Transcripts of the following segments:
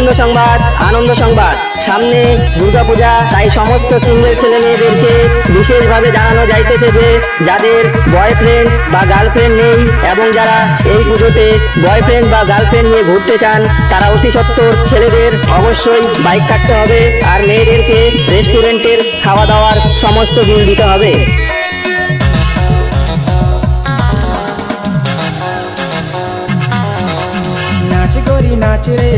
আনন্দ সংবাদ সামনে দুর্গাপূজা, তাই সমস্ত সিঙ্গেল ছেলে মেয়েদেরকে বিশেষভাবে জানানো যাইতেছে যে যাদের বয়ফ্রেন্ড বা গার্লফ্রেন্ড নেই এবং যারা এই পুজোতে বয়ফ্রেন্ড বা গার্লফ্রেন্ড নিয়ে ঘুরতে চান তারা অতি সত্বর ছেলেদের অবশ্যই বাইক থাকতে হবে আর মেয়েদেরকে রেস্টুরেন্টের খাওয়া দাওয়ার সমস্ত বিল দিতে হবে। नाच गोरी नाच रे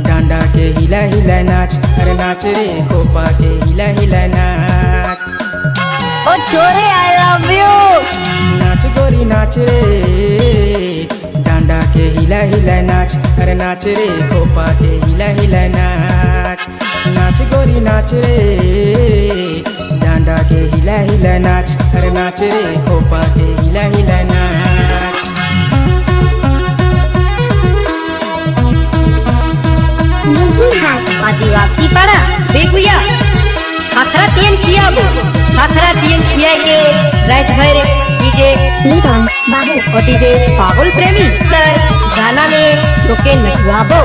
डांडा के हिला हिला नाच, अरे नाच रे खोपा के हिला हिला नाच। ओ छोरे आई लव यू। नाच गोरी नाच रे डांडा के हिला हिला नाच, अरे नाच रे खोपा के हिला हिला नाच। नाच गोरी नाच रे डांडा के हिला हिला नाच, अरे नाच रे खोपा के हिला हिला नाच। आदिवासी पाड़ा बेगुया हाथरा तेल खियाबो, हाथरा तेल खियाइए रात भर डीजे लीटन बाबू और डीजे पागल प्रेमी सर गाना में तोके नचवाबो।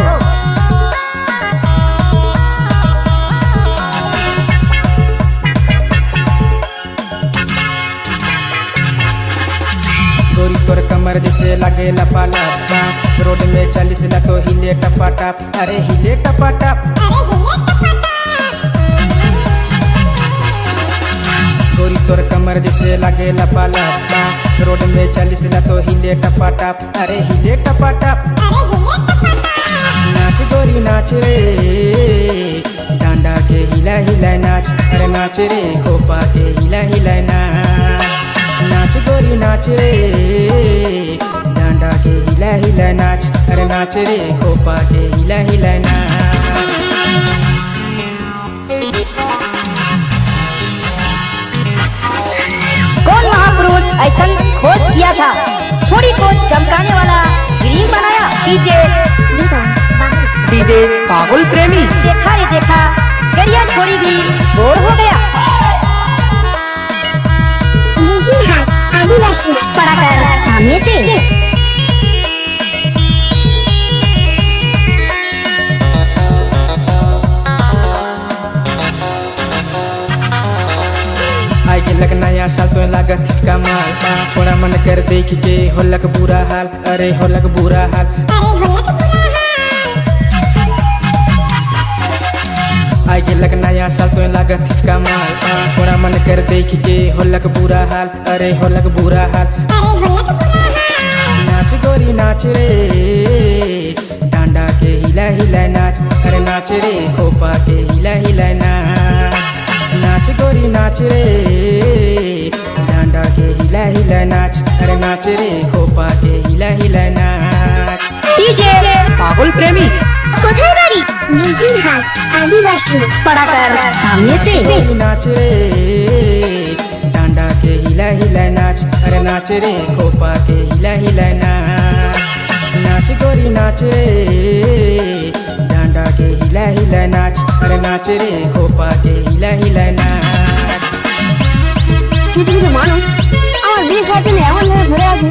गोरी तोर कमर जैसे लागे लपालपा, रोड में चालीस ला तो हिले टपाटप, अरे हिले टपाटप। गोरी तोर कमर जैसे लागे लपालपा, रोड में चालीस ला तो हिले टपाटप, अरे हिले टपाटप। नाच गोरी नाच रे डांडा के हिला हिला नाच, अरे नाच रे खोपा के हिला हिला नाच। नाच गोरी नाच रे डांडा के हिला हिला नाच, अरे नाच रे खोपा के हिला हिला नाच। कौन महापुरुष ऐसा खोज किया था, छोरी को चमकाने वाला ग्रीन बनाया डीजे डीजे पागल प्रेमी। देखा रे देखा गरिया छोरी भी बोर हो गया। आदिवासी पड़ा कर सामने से आई के लग नया साल तो लागत इसका माल, छोड़ा मन कर देख के होलक बुरा हाल, अरे होलक बुरा हाल। आई के लग नया साल तो लागत इसका माल, छोड़ा मन कर देख के होलक बुरा हाल, अरे होलक बुरा हाल। नाच गोरी नाच रे डांडा के हिला हिला नाच, अरे नाच रे खोपा के हिला हिला नाच। नाच गोरी नाच रे डांडा के हिला हिला नाच, अरे नाच रे खोपा के हिला हिला नाच। डीजे पागल प्रेमी कोথায় বাড়ি নিজির হাট आदिवासी पड़ा कर सामने से गोरी नाच रे डांडा के हिला हिला नाच, अरे नाच रे खोपा के हिला हिला नाच। नाच गोरी नाच रे डांडा के हिला हिला नाच, अरे नाच रे खोपा के हिला हिला नाच। পৃথিবীতে মানুষ আমার বিয়ে খাওয়ার জন্য এমন ভাবে ধরে আছে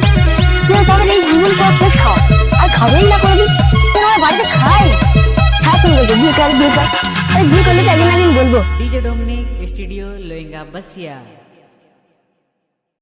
যে তবে এই জীবন পর শেষ খাওয়া আর খাবেই না কোনোদিন। আমার বাড়িতে খায় হ্যাঁ তুমি বলছো বিয়ে করলে আরে বিয়ে করলে তো একদিন বলবো। डीजे डोमिनिक स्टूडियो लोइंगा बसिया।